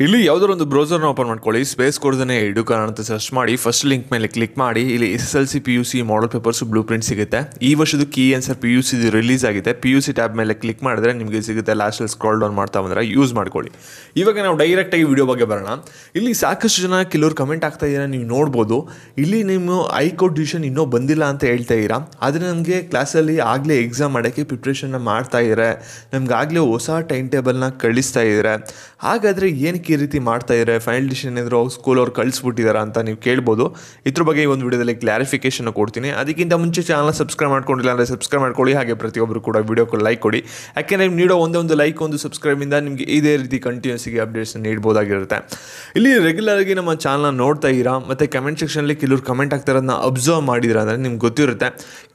ಇಲ್ಲಿ ಯಾವುದಾದ್ರು ಒಂದು ಬ್ರೌಸರ್ನ ಓಪನ್ ಮಾಡ್ಕೊಳ್ಳಿ, ಸ್ಪೇಸ್ ಕೊಡ್ದೇ ಎಡುಕಾನ್ ಅಂತ ಸರ್ಚ್ ಮಾಡಿ ಫಸ್ಟ್ ಲಿಂಕ್ ಮೇಲೆ ಕ್ಲಿಕ್ ಮಾಡಿ. ಇಲ್ಲಿ SSLC PUC ಮಾಡಲ್ ಪೇಪರ್ಸ್ ಬ್ಲೂ ಪ್ರಿಂಟ್ ಸಿಗುತ್ತೆ. ಈ ವರ್ಷದ ಕೀ ಆನ್ಸರ್ PUC ರಿಲೀಸ್ ಆಗಿದೆ. PUC ಟ್ಯಾಬ್ ಮೇಲೆ ಕ್ಲಿಕ್ ಮಾಡಿದ್ರೆ ನಿಮಗೆ ಸಿಗುತ್ತೆ. ಲಾಸ್ಟಲ್ಲಿ ಸ್ಕ್ರಾಲ್ ಡೌನ್ ಮಾಡ್ತಾ ಬಂದರೆ ಯೂಸ್ ಮಾಡ್ಕೊಳ್ಳಿ. ಇವಾಗ ನಾವು ಡೈರೆಕ್ಟಾಗಿ ವಿಡಿಯೋ ಬಗ್ಗೆ ಬರೋಣ. ಇಲ್ಲಿ ಸಾಕಷ್ಟು ಜನ ಕೆಲವರು ಕಮೆಂಟ್ ಆಗ್ತಾ ಇದ್ದೀರಾ, ನೀವು ನೋಡ್ಬೋದು. ಇಲ್ಲಿ ನಿಮ್ಮ ಹೈಕೋರ್ಟ್ ಡಿಸಿಷನ್ ಇನ್ನೂ ಬಂದಿಲ್ಲ ಅಂತ ಹೇಳ್ತಾ ಇದ್ದೀರಾ. ಆದರೆ ನಮಗೆ ಕ್ಲಾಸಲ್ಲಿ ಆಗಲೇ ಎಕ್ಸಾಮ್ ಮಾಡೋಕ್ಕೆ ಪ್ರಿಪ್ರೇಷನ್ನ ಮಾಡ್ತಾ ಇದ್ದಾರೆ, ನಮ್ಗೆ ಆಗಲೇ ಹೊಸ ಟೈಮ್ ಟೇಬಲ್ನ ಕಳಿಸ್ತಾ ಇದ್ದಾರೆ. ಹಾಗಾದರೆ ಏನಕ್ಕೆ ಈ ರೀತಿ ಮಾಡ್ತಾ ಇದ್ದಾರೆ? ಫೈನಲ್ ಡಿಸಿಷನ್ ಏನಾದರೂ ಸ್ಕೂಲ್ ಅವ್ರು ಕಳಿಸ್ಬಿಟ್ಟಿದ್ದಾರೆ ಅಂತ ನೀವು ಕೇಳ್ಬೋದು. ಇದ್ರ ಬಗ್ಗೆ ಈ ಒಂದು ವಿಡಿಯೋದಲ್ಲಿ ಕ್ಲಾರಿಫಿಕೇಶನ್ ಕೊಡ್ತೀನಿ. ಅದಕ್ಕಿಂತ ಮುಂಚೆ ಚಾನಲ್ ಸಬ್ಸ್ಕ್ರೈಬ್ ಮಾಡ್ಕೊಂಡಿಲ್ಲ ಅಂದರೆ ಸಬ್ಸ್ಕ್ರೈಬ್ ಮಾಡ್ಕೊಳ್ಳಿ. ಹಾಗೆ ಪ್ರತಿಯೊಬ್ಬರು ಕೂಡ ವಿಡಿಯೋಕ್ಕೆ ಲೈಕ್ ಕೊಡಿ. ಯಾಕೆಂದರೆ ನೀವು ನೀಡೋ ಒಂದು ಲೈಕ್, ಒಂದು ಸಬ್ಸ್ಕ್ರೈಬಿಂದ ನಿಮಗೆ ಇದೇ ರೀತಿ ಕಂಟಿನ್ಯೂಸಿಗೆ ಅಪ್ಡೇಟ್ಸ್ ನೀಡ್ಬೋದಾಗಿರುತ್ತೆ. ಇಲ್ಲಿ ರೆಗ್ಯುಲರಾಗಿ ನಮ್ಮ ಚಾನಲ್ನ ನೋಡ್ತಾ ಇದ್ದೀರಾ, ಮತ್ತು ಕಮೆಂಟ್ ಸೆಕ್ಷನಲ್ಲಿ ಕೆಲವ್ರು ಕಮೆಂಟ್ ಆಗ್ತಾ ಇರೋದನ್ನ ಅಬ್ಸರ್ವ್ ಮಾಡಿದ್ದೀರಾ ಅಂದರೆ ನಿಮ್ಗೆ ಗೊತ್ತಿರುತ್ತೆ.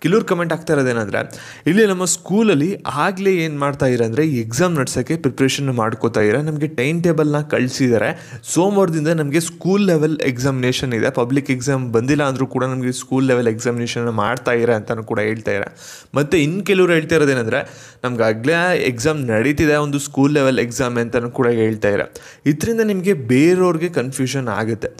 ಕೆಲವ್ರು ಕಮೆಂಟ್ ಆಗ್ತಾ ಇರೋದೇನೆಂದರೆ, ಇಲ್ಲಿ ನಮ್ಮ ಸ್ಕೂಲಲ್ಲಿ ಆಗಲೇ ಏನು ಮಾಡ್ತಾ ಇದ್ದಾರೆ ಅಂದರೆ ಎಕ್ಸಾಮ್ ನಡೆಸೋಕ್ಕೆ ಪ್ರಿಪ್ರೇಷನ್ ಮಾಡ್ಕೋತಾ ಇದ್ದಾರೆ. ನಮಗೆ ಟೈಮ್ ಟೇಬಲ್ನ ಕಳಿಸಿದ್ದಾರೆ. ಸೋಮವಾರದಿಂದ ನಮಗೆ ಸ್ಕೂಲ್ ಲೆವೆಲ್ ಎಕ್ಸಾಮಿನೇಷನ್ ಇದೆ. ಪಬ್ಲಿಕ್ ಎಕ್ಸಾಮ್ ಬಂದಿಲ್ಲ ಅಂದರೂ ಕೂಡ ನಮಗೆ ಸ್ಕೂಲ್ ಲೆವೆಲ್ ಎಕ್ಸಾಮಿನೇಷನ್ ಮಾಡ್ತಾ ಇದ್ದಾರೆ ಅಂತಲೂ ಕೂಡ ಹೇಳ್ತಾ ಇದ್ದಾರೆ. ಮತ್ತು ಇನ್ನು ಕೆಲವರು ಹೇಳ್ತಾ ಇರೋದೇನೆಂದರೆ, ನಮ್ಗೆ ಆಗಲೇ ಎಕ್ಸಾಮ್ ನಡೀತಿದೆ, ಒಂದು ಸ್ಕೂಲ್ ಲೆವೆಲ್ ಎಕ್ಸಾಮ್ ಅಂತಲೂ ಕೂಡ ಹೇಳ್ತಾ ಇದ್ದಾರೆ. ಇದರಿಂದ ನಿಮಗೆ ಬೇರೆಯವ್ರಿಗೆ ಕನ್ಫ್ಯೂಷನ್ ಆಗುತ್ತೆ.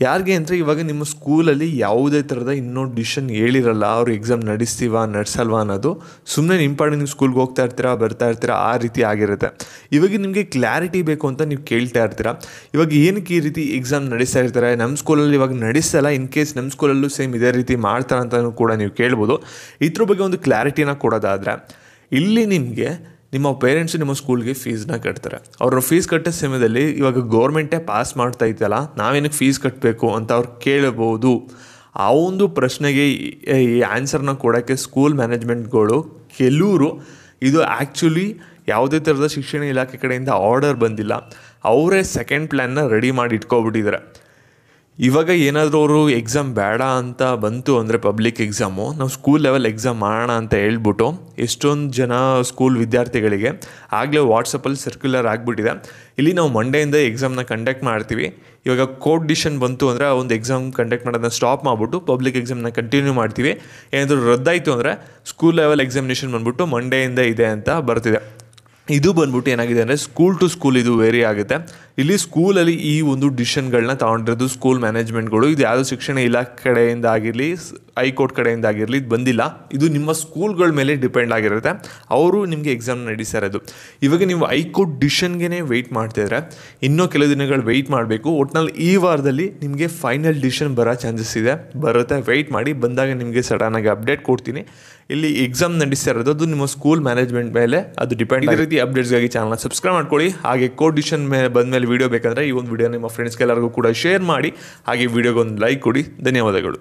ಯಾರಿಗೆ ಅಂದರೆ, ಇವಾಗ ನಿಮ್ಮ ಸ್ಕೂಲಲ್ಲಿ ಯಾವುದೇ ಥರದ ಇನ್ನೂ ಡಿಸಿಷನ್ ಹೇಳಿರಲ್ಲ, ಅವ್ರು ಎಕ್ಸಾಮ್ ನಡೆಸ್ತೀವಾ ನಡೆಸಲ್ವಾ ಅನ್ನೋದು. ಸುಮ್ಮನೆ ಇಂಪಾರ್ಟೆಂಟ್ ನೀವು ಸ್ಕೂಲ್ಗೆ ಹೋಗ್ತಾ ಇರ್ತೀರಾ, ಬರ್ತಾ ಇರ್ತೀರಾ, ಆ ರೀತಿ ಆಗಿರುತ್ತೆ. ಇವಾಗ ನಿಮಗೆ ಕ್ಲಾರಿಟಿ ಬೇಕು ಅಂತ ನೀವು ಕೇಳ್ತಾ ಇರ್ತೀರಾ. ಇವಾಗ ಏನಕ್ಕೆ ಈ ರೀತಿ ಎಕ್ಸಾಮ್ ನಡೆಸ್ತಾ ಇರ್ತಾರೆ? ನಮ್ಮ ಸ್ಕೂಲಲ್ಲಿ ಇವಾಗ ನಡೆಸಲ್ಲ, ಇನ್ ಕೇಸ್ ನಮ್ಮ ಸ್ಕೂಲಲ್ಲೂ ಸೇಮ್ ಇದೇ ರೀತಿ ಮಾಡ್ತಾರೆ ಅಂತಲೂ ಕೂಡ ನೀವು ಕೇಳ್ಬೋದು. ಇದ್ರ ಬಗ್ಗೆ ಒಂದು ಕ್ಲಾರಿಟಿನ ಕೊಡೋದಾದರೆ, ಇಲ್ಲಿ ನಿಮಗೆ ನಿಮ್ಮ ಪೇರೆಂಟ್ಸು ನಿಮ್ಮ ಸ್ಕೂಲ್ಗೆ ಫೀಸ್ನ ಕಟ್ತಾರೆ. ಅವ್ರ ಫೀಸ್ ಕಟ್ಟೋ ಸಮಯದಲ್ಲಿ ಇವಾಗ ಗೌರ್ಮೆಂಟೇ ಪಾಸ್ ಮಾಡ್ತಾ ಇತ್ತಲ್ಲ, ನಾವೇನಕ್ಕೆ ಫೀಸ್ ಕಟ್ಟಬೇಕು ಅಂತ ಅವ್ರು ಕೇಳಬಹುದು. ಆ ಒಂದು ಪ್ರಶ್ನೆಗೆ ಈ ಆನ್ಸರ್ನ ಕೊಡೋಕ್ಕೆ ಸ್ಕೂಲ್ ಮ್ಯಾನೇಜ್ಮೆಂಟ್ಗಳು ಕೆಲವರು ಇದು ಆ್ಯಕ್ಚುಲಿ ಯಾವುದೇ ಥರದ ಶಿಕ್ಷಣ ಇಲಾಖೆ ಕಡೆಯಿಂದ ಆರ್ಡರ್ ಬಂದಿಲ್ಲ, ಅವರೇ ಸೆಕೆಂಡ್ ಪ್ಲ್ಯಾನ್ನ ರೆಡಿ ಮಾಡಿ ಇಟ್ಕೊಬಿಟ್ಟಿದ್ದಾರೆ. ಇವಾಗ ಏನಾದರೂ ಅವರು ಎಕ್ಸಾಮ್ ಬೇಡ ಅಂತ ಬಂತು ಅಂದರೆ ಪಬ್ಲಿಕ್ ಎಕ್ಸಾಮು, ನಾವು ಸ್ಕೂಲ್ ಲೆವೆಲ್ ಎಕ್ಸಾಮ್ ಮಾಡೋಣ ಅಂತ ಹೇಳ್ಬಿಟ್ಟು ಎಷ್ಟೊಂದು ಜನ ಸ್ಕೂಲ್ ವಿದ್ಯಾರ್ಥಿಗಳಿಗೆ ಆಗಲೇ ವಾಟ್ಸಪ್ಪಲ್ಲಿ ಸರ್ಕ್ಯುಲರ್ ಆಗಿಬಿಟ್ಟಿದೆ. ಇಲ್ಲಿ ನಾವು ಮಂಡೆಯಿಂದ ಎಕ್ಸಾಮ್ನ ಕಂಡಕ್ಟ್ ಮಾಡ್ತೀವಿ. ಇವಾಗ ಕೋರ್ಟ್ ಡಿಸಿಷನ್ ಬಂತು ಅಂದರೆ ಆ ಒಂದು ಎಕ್ಸಾಮ್ ಕಂಡಕ್ಟ್ ಮಾಡೋದನ್ನ ಸ್ಟಾಪ್ ಮಾಡಿಬಿಟ್ಟು ಪಬ್ಲಿಕ್ ಎಕ್ಸಾಮ್ನ ಕಂಟಿನ್ಯೂ ಮಾಡ್ತೀವಿ. ಏನಾದರೂ ರದ್ದಾಯಿತು ಅಂದರೆ ಸ್ಕೂಲ್ ಲೆವೆಲ್ ಎಕ್ಸಾಮಿನೇಷನ್ ಬಂದ್ಬಿಟ್ಟು ಮಂಡೆಯಿಂದ ಇದೆ ಅಂತ ಬರ್ತಿದೆ. ಇದು ಬಂದ್ಬಿಟ್ಟು ಏನಾಗಿದೆ ಅಂದರೆ, ಸ್ಕೂಲ್ ಟು ಸ್ಕೂಲ್ ಇದು ವೇರಿ ಆಗುತ್ತೆ. ಇಲ್ಲಿ ಸ್ಕೂಲಲ್ಲಿ ಈ ಒಂದು ಡಿಸಿಷನ್ಗಳನ್ನ ತೊಗೊಂಡಿರೋದು ಸ್ಕೂಲ್ ಮ್ಯಾನೇಜ್ಮೆಂಟ್ಗಳು. ಇದು ಯಾವುದೋ ಶಿಕ್ಷಣ ಇಲಾಖೆ ಕಡೆಯಿಂದ ಆಗಿರಲಿ, ಹೈಕೋರ್ಟ್ ಕಡೆಯಿಂದ ಆಗಿರಲಿ, ಇದು ಬಂದಿಲ್ಲ. ಇದು ನಿಮ್ಮ ಸ್ಕೂಲ್ಗಳ ಮೇಲೆ ಡಿಪೆಂಡ್ ಆಗಿರುತ್ತೆ. ಅವರು ನಿಮಗೆ ಎಕ್ಸಾಮ್ ನಡೆಸ್ತಾ ಇರೋದು. ಇವಾಗ ನೀವು ಹೈಕೋರ್ಟ್ ಡಿಸಿಷನ್ಗೆ ವೆಯ್ಟ್ ಮಾಡ್ತಿದ್ರೆ ಇನ್ನೂ ಕೆಲವು ದಿನಗಳು ವೆಯ್ಟ್ ಮಾಡಬೇಕು. ಒಟ್ಟಿನಲ್ಲಿ ಈ ವಾರದಲ್ಲಿ ನಿಮಗೆ ಫೈನಲ್ ಡಿಸಿಷನ್ ಬರೋ ಚಾನ್ಸಸ್ ಇದೆ, ಬರುತ್ತೆ. ವೆಯ್ಟ್ ಮಾಡಿ, ಬಂದಾಗ ನಿಮಗೆ ಸಡನ್ನಾಗಿ ಅಪ್ಡೇಟ್ ಕೊಡ್ತೀನಿ. ಇಲ್ಲಿ ಎಕ್ಸಾಮ್ ನಡೆಸ್ತಾ ಇರೋದು ಅದು ನಿಮ್ಮ ಸ್ಕೂಲ್ ಮ್ಯಾನೇಜ್ಮೆಂಟ್ ಮೇಲೆ ಅದು ಡಿಪೆಂಡ್. ಇದೇ ರೀತಿ ಅಪ್ಡೇಟ್ಸ್ಗಾಗಿ ಚಾನಲ್ನ ಸಬ್ಸ್ಕ್ರೈಬ್ ಮಾಡ್ಕೊಳ್ಳಿ. ಹಾಗೆ ಕೋರ್ಟ್ ಡಿಸಿಷನ್ ಮೇಲೆ ಬಂದಮೇಲೆ ವಿಡಿಯೋ ಬೇಕಂದರೆ ಈ ಒಂದು ವಿಡಿಯೋ ನಿಮ್ಮ ಫ್ರೆಂಡ್ಸ್ಗೆಲ್ಲರಿಗೂ ಕೂಡ ಶೇರ್ ಮಾಡಿ. ಹಾಗೆ ವಿಡಿಯೋಗೆ ಒಂದು ಲೈಕ್ ಕೊಡಿ. ಧನ್ಯವಾದಗಳು.